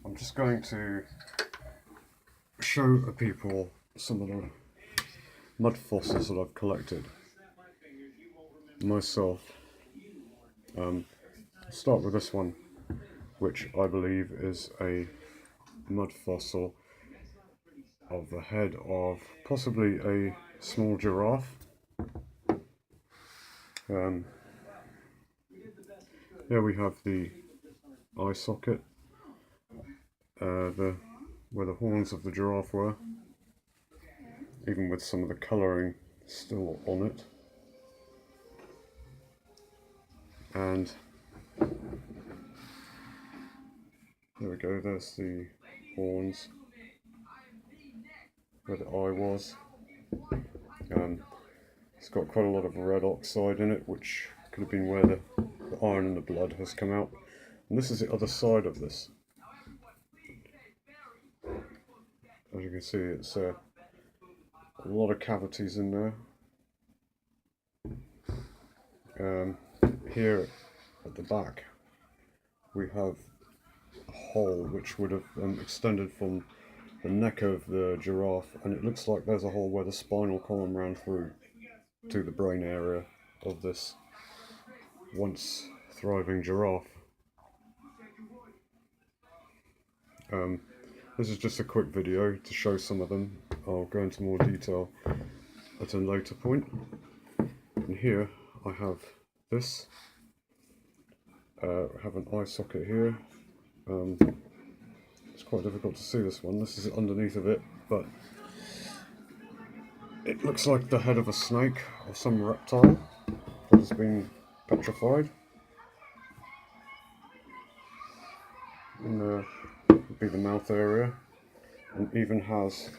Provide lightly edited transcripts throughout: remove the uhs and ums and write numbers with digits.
I'm just going to show people some of the mud fossils that I've collected myself. Start with this one, which I believe is a mud fossil of the head of possibly a small giraffe. Here we have the eye socket, where the horns of the giraffe were, even with some of the colouring still on it. And there we go, there's the horns where the eye was. It's got quite a lot of red oxide in it, which could have been where the iron in the blood has come out. And this is the other side of this. As you can see, it's a lot of cavities in there. Here at the back we have a hole which would have extended from the neck of the giraffe, and it looks like there's a hole where the spinal column ran through to the brain area of this once thriving giraffe. This is just a quick video to show some of them. I'll go into more detail at a later point. And here I have this. I have an eye socket here. It's quite difficult to see this one. This is underneath of it, but it looks like the head of a snake or some reptile that has been petrified. And there would be the mouth area, and even has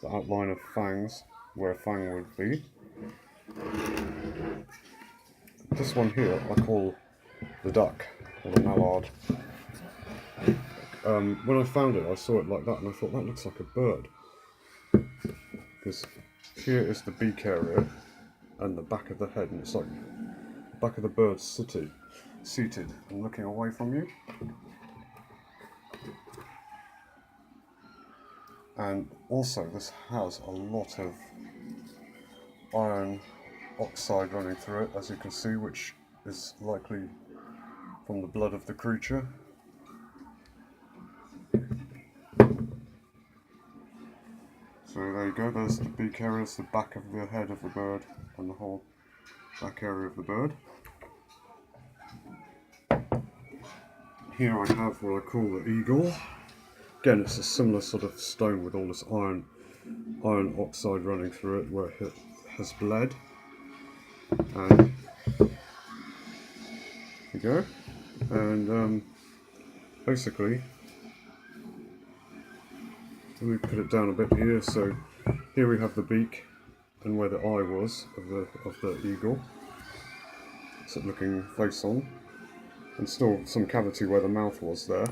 the outline of fangs where a fang would be. This one here I call the duck, or the mallard. When I found it, I saw it like that and I thought that looks like a bird, because here is the beak area and the back of the head, and it's like the back of the bird seated and looking away from you. And also this has a lot of iron oxide running through it, as you can see, which is likely from the blood of the creature. So there you go, there's the beak area, it's the back of the head of the bird and the whole back area of the bird. Here I have what I call the eagle. Again, it's a similar sort of stone with all this iron oxide running through it where it has bled. And there you go. And basically, let me put it down a bit here. So here we have the beak and where the eye was of the eagle. It's looking face on, and still some cavity where the mouth was there.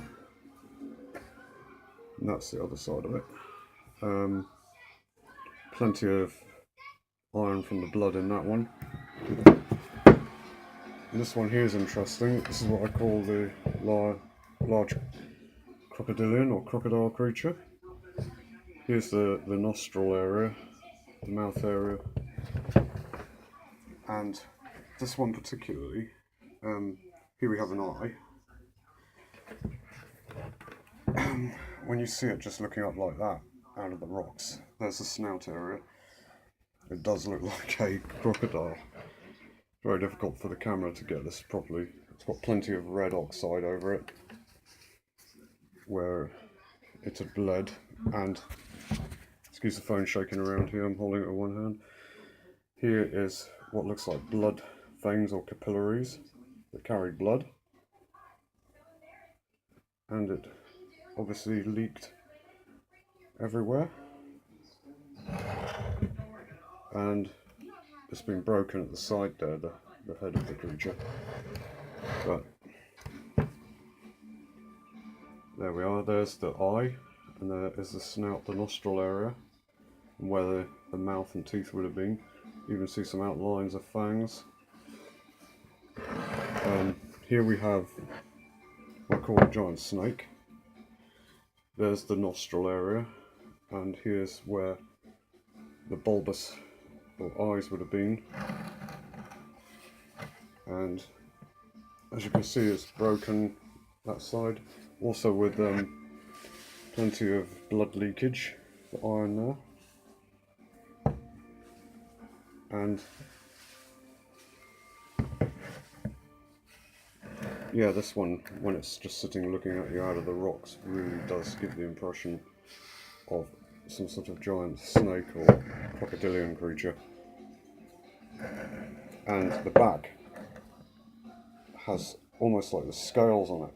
And that's the other side of it. Plenty of iron from the blood in that one. And this one here is interesting. This is what I call the large crocodilian or crocodile creature. Here's the nostril area, the mouth area, and this one particularly, here we have an eye. When you see it just looking up like that out of the rocks, there's the snout area. It does look like a crocodile. Very difficult for the camera to get this properly. It's got plenty of red oxide over it where it had bled, and excuse the phone shaking around here, I'm holding it with one hand. Here is what looks like blood veins or capillaries that carried blood, and it obviously leaked everywhere, and it's been broken at the side there, the head of the creature. But there we are, there's the eye, and there is the snout, the nostril area, and where the mouth and teeth would have been. You can see some outlines of fangs. Here we have what I call a giant snake. there's the nostril area, and here's where the bulbous or eyes would have been. And as you can see, it's broken that side, also with plenty of blood leakage, the iron there. And yeah, this one, when it's just sitting looking at you out of the rocks, really does give the impression of some sort of giant snake or crocodilian creature. And the back has almost like the scales on it.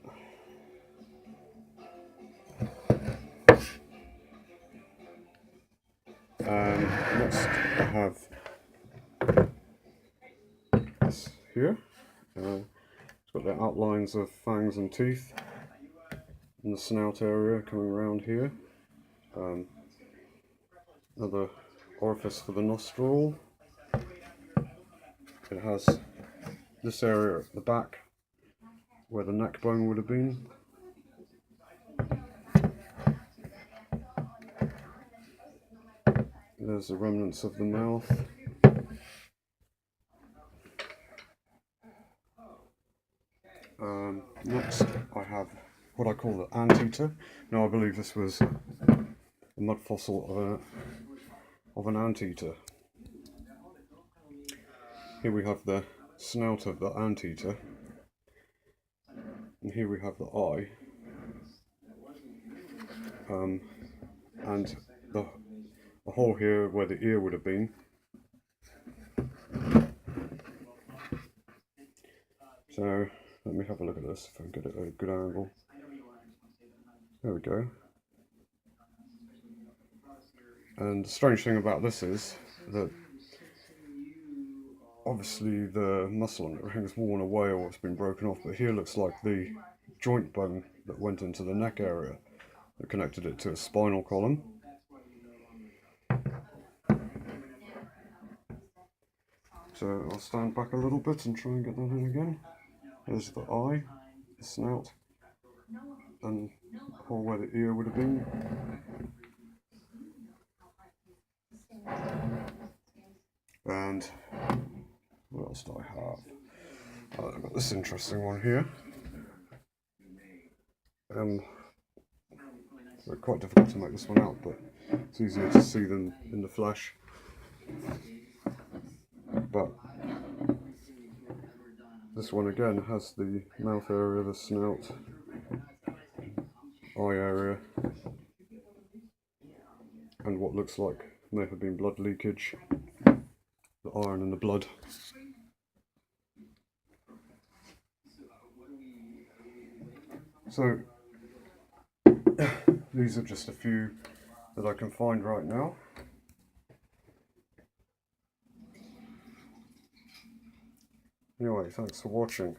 And next I have this here. It's got the outlines of fangs and teeth in the snout area coming around here. Another orifice for the nostril. It has this area at the back where the neck bone would have been. There's the remnants of the mouth. Next I have what I call the Anteater. Now I believe this was a mud fossil of an Anteater. Here we have the snout of the Anteater, and here we have the eye, and the hole here where the ear would have been. So let me have a look at this if I can get it at a good angle. There we go. And the strange thing about this is that obviously the muscle on it has worn away or it's been broken off, but here looks like the joint bone that went into the neck area that connected it to a spinal column. So I'll stand back a little bit and try and get that in again. There's the eye, the snout, and the hole where the ear would have been. And what else do I have? I've got this interesting one here. It's quite difficult to make this one out, but it's easier to see than in the flesh. But this one again has the mouth area, the snout, eye area, and what looks like may have been blood leakage, the iron in the blood. So these are just a few that I can find right now. Anyway, thanks for watching.